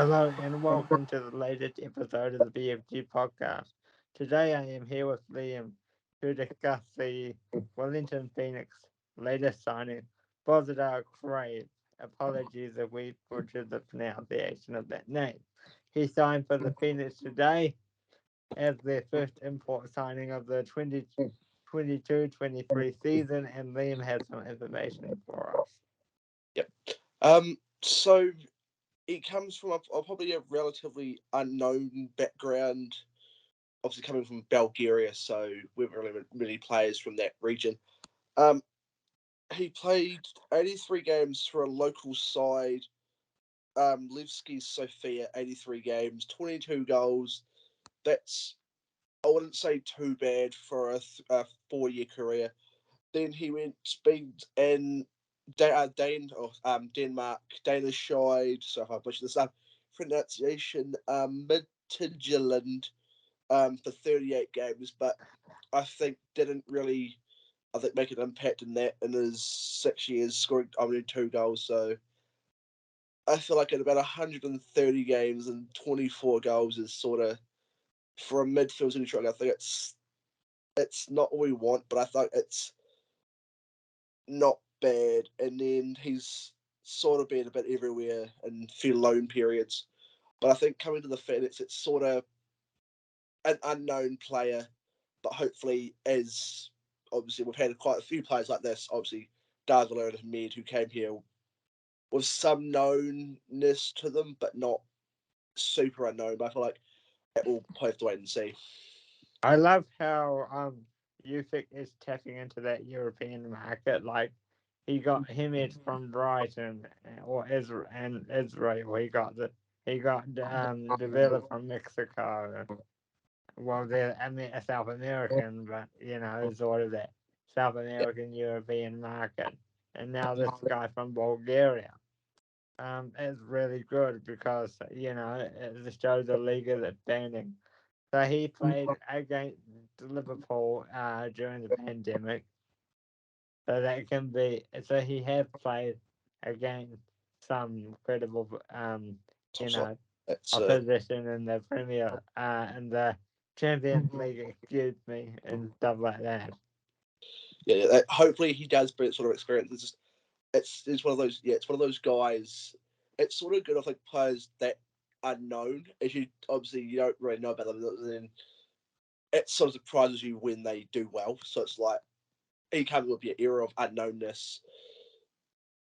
Hello and welcome to the latest episode of the BFG Podcast. Today I am here with Liam to discuss the Wellington Phoenix latest signing, Bozhidar Kraev. Apologies if we butchered the pronunciation of that name. He signed for the Phoenix today as their first import signing of the 2022-23 season, and Liam has some information for us. Yep. So it comes from probably a relatively unknown background, obviously coming from Bulgaria, so we haven't really many players from that region. He played 83 games for a local side, Levski Sofia, 83 games, 22 goals. That's, I wouldn't say too bad for a 4-year career. Then he went Spain and Denmark, Danish side. So if I push this up, pronunciation, Midtjylland, for 38 games, but I think didn't really, make an impact in that in his 6 years, scoring only 2 goals. So I feel like at about 130 games and 24 goals is sort of, for a midfield striker, I think it's not what we want, but I think it's not bad. And then he's sort of been a bit everywhere in few loan periods. But I think coming to the Phoenix, it's sort of an unknown player, but hopefully, as obviously we've had quite a few players like this, obviously Dazzler and Mid, who came here with some knownness to them, but not super unknown. But I feel like we'll have to wait and see. I love how Usyk is tapping into that European market. Like he got Himid from Brighton or Israel and Israel. He got developed from Mexico. Well, they're South American, but sort of that South Yeah, American European market. And now this guy from Bulgaria. Is really good because it shows a league that's standing. So he played against Liverpool during the pandemic. So that can be. So he has played against some credible, top you side. know, It's opposition in the Premier, in the Champions League, excuse me, and stuff like that. hopefully he does bring sort of experience. It's one of those, it's one of those guys. It's sort of good of like players that are known, as you obviously you don't really know about them, and then it sort of surprises you when they do well. So it's like he comes with your era of unknownness.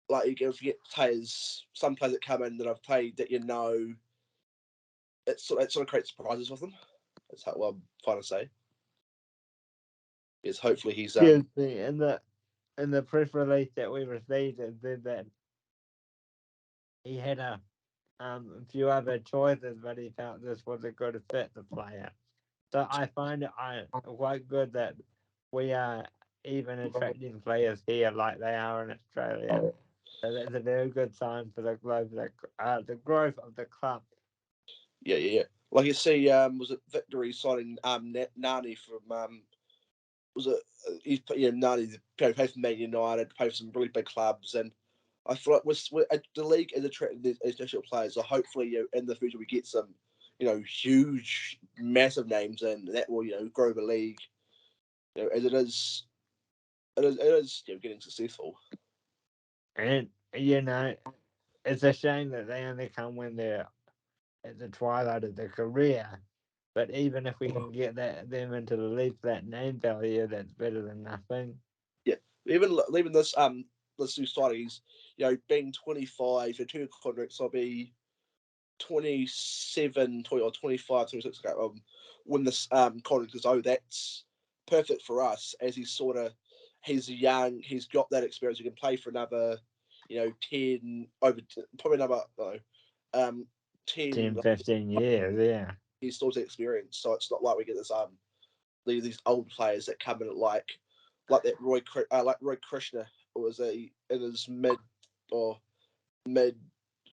Like if you get players, some players that come in that I've played that it sort of creates surprises with them. That's how I'm trying to say. Is hopefully he's Excuse me, in the press release that we received, it said that he had a few other choices, but he felt this was a good fit the player. So I find it quite good that we are even attracting players here like they are in Australia. So that's a very good sign for the growth of the club. yeah. Like you see, was it Victory signing Nani from was it he's Nani played for Man United, played for some really big clubs, and I feel like the league is attracting these international players. So hopefully, in the future we get some, huge, massive names in that will grow the league. As it is getting successful. And, it's a shame that they only come when they're at the twilight of their career. But even if we can get them into the league for that name value, that's better than nothing. Yeah, even this new signing, being 25 for two contracts, I'll be 27, 20, or 25, 26 ago, when this contract is, that's perfect for us, as he's young, he's got that experience, he can play for another, 10, probably another, 10, 10, 15 years, yeah. he's still has experience, so it's not like we get these old players that come in like that Roy Krishna was in his mid late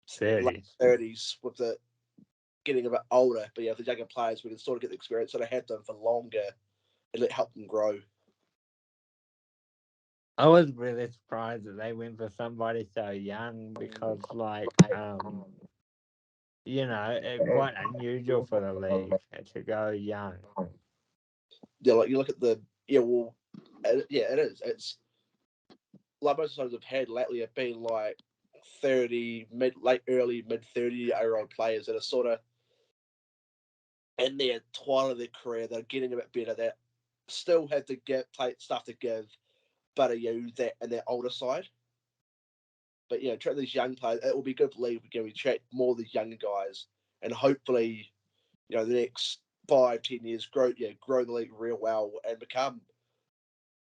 30s. 30s with the getting a bit older. But yeah, for younger players, we can sort of get the experience, sort of have them for longer, and let help them grow. I was really surprised that they went for somebody so young because, quite unusual for the league to go young. Yeah, like you look at the it is. It's like most of the times I've had lately have been like 30, early mid 30-year-old players that are sort of in their twilight of their career. They're getting a bit better. That still have to stuff to give, but are that in their older side. But track these young players. It will be good for league. We track more of these younger guys, and hopefully, the next 5-10 years grow the league real well and become.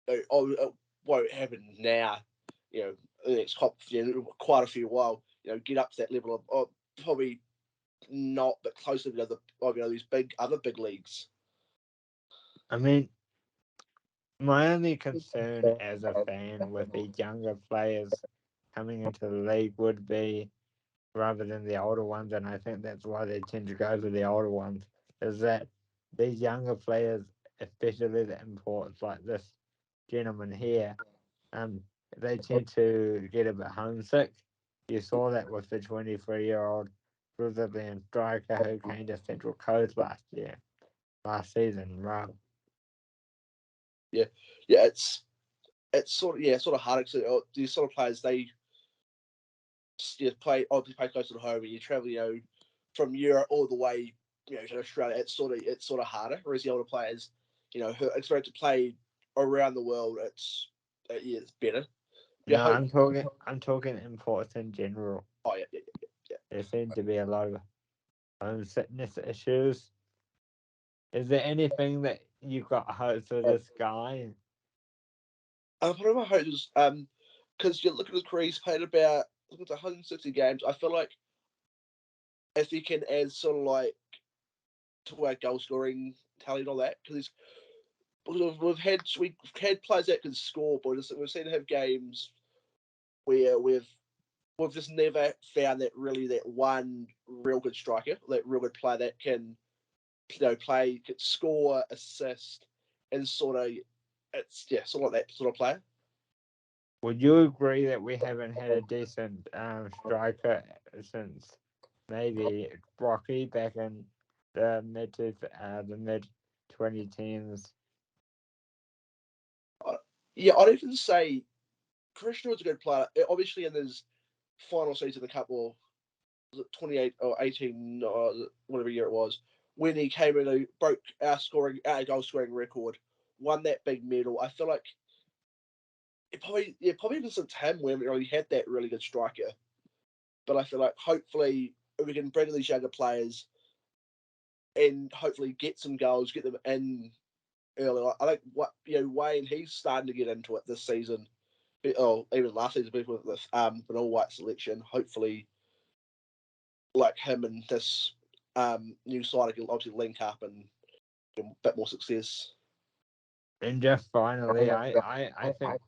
It won't happen now. The next quite a few while. Get up to that level of probably not, but close to these other big leagues. I mean, my only concern as a fan with the younger players coming into the league would be rather than the older ones, and I think that's why they tend to go to the older ones, is that these younger players, especially the imports like this gentleman here, they tend to get a bit homesick. You saw that with the 23-year-old Brazilian striker who came to Central Coast last season, right? Yeah, it's sort of hard because these sort of players they play close to home and you travel from Europe all the way to Australia. It's sort of harder. Whereas the older players, who expect to play around the world, it's better. No, I'm talking imports in general. Oh yeah. There seem to be a lot of homesickness issues. Is there anything that you got hopes for this guy? One of my hopes is because you look at his career, he's played about 160 games. I feel like if he can add sort of like to our goal scoring tally and all that, because we've had players that can score, but we've seen him have games where we've just never found that one real good striker, that real good player that can score, assist, and sort of sort of like that sort of player. Would you agree that we haven't had a decent striker since maybe Rocky back in the mid 2010s? Yeah, I'd even say Krishna was a good player. Obviously, in his final season, a couple, was it 28 or 18, or whatever year it was, when he came in and broke our goal scoring record, won that big medal. I feel like probably even since him, we haven't really had that really good striker. But I feel like hopefully if we can bring in these younger players and hopefully get some goals, get them in early. I think Wayne, he's starting to get into it this season. Oh, even last season, with an all white selection. Hopefully, like him and this new side can obviously link up and get a bit more success. And just finally, I think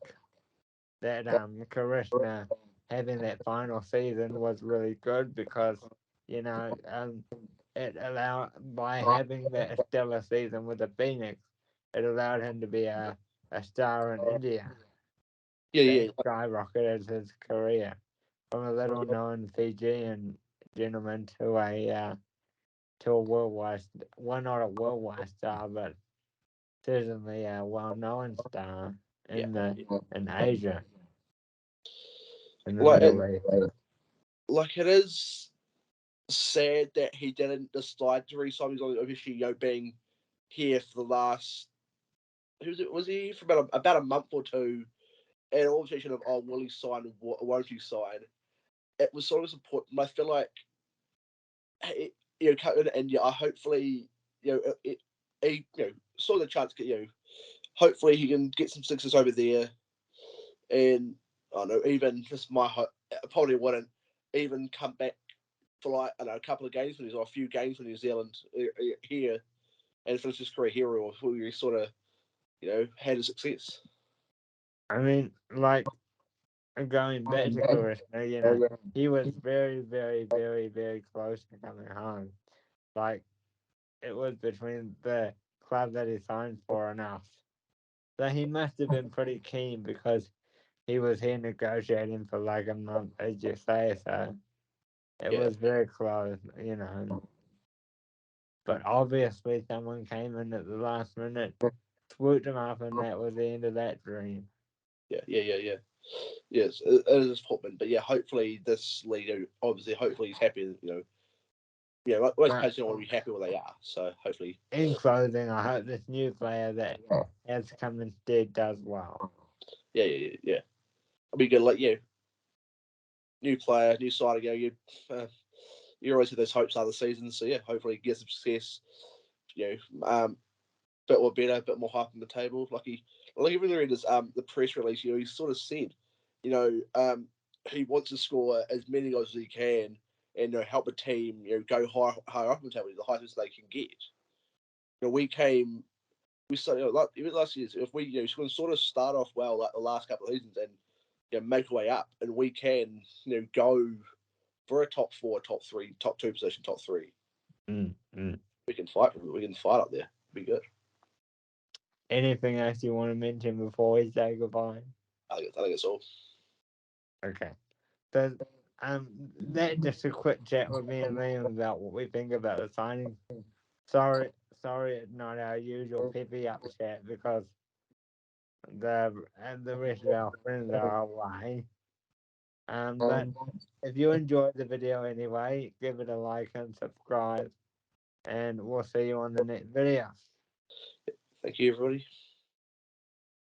that Krishna having that final season was really good because it allowed by having that stellar season with the Phoenix, it allowed him to be a star in India. Yeah, That yeah, skyrocketed his career from a little known Fijian gentleman to a worldwide, well, not a worldwide star, but certainly a well known star yeah. in Asia, in the Like Middle East. it is sad that he didn't decide to resign. He's obviously being here for the last. Was he for about a month or two? And all the of will he sign or won't he sign? It was sort of important. I feel like coming to India, I hopefully he saw the chance. Hopefully he can get some success over there, and I don't know, even just probably wouldn't even come back for like a couple of games for or a few games for New Zealand here and finish his career here, or who he sort of had a success. I mean, like going back to Krishna, he was very, very, very, very close to coming home. Like it was between the club that he signed for and us. So he must have been pretty keen because he was here negotiating for like a month, as you say. So It Yeah. was very close, but obviously someone came in at the last minute, swooped him up, and that was the end of that dream. Yeah. Yes, it is disappointment, but yeah, hopefully this league, obviously, hopefully he's happy. Most But players don't want to be happy where they are, so hopefully. in closing, I hope this new player that has come instead does well. Yeah. It'll be good. New player, new side again. You always have those hopes of the season, so yeah, hopefully he gets some success. Bit more better, a bit more hype on the table. Even read his the press release, he sort of said, you know, he wants to score as many goals as he can and help a team, go higher up in the table, the highest they can get. We started like even last year. If we sort of start off well like the last couple of seasons and make our way up, and we can go for a top four, top three, top two position, top three, Mm. we can fight. We can fight up there. Be good. Anything else you want to mention before we say goodbye? I think it's all. Okay. So, that just a quick chat with me and Liam about what we think about the signing. Sorry, it's not our usual peppy up chat because the rest of our friends are away. But if you enjoyed the video anyway, give it a like and subscribe, and we'll see you on the next video. Thank you, everybody.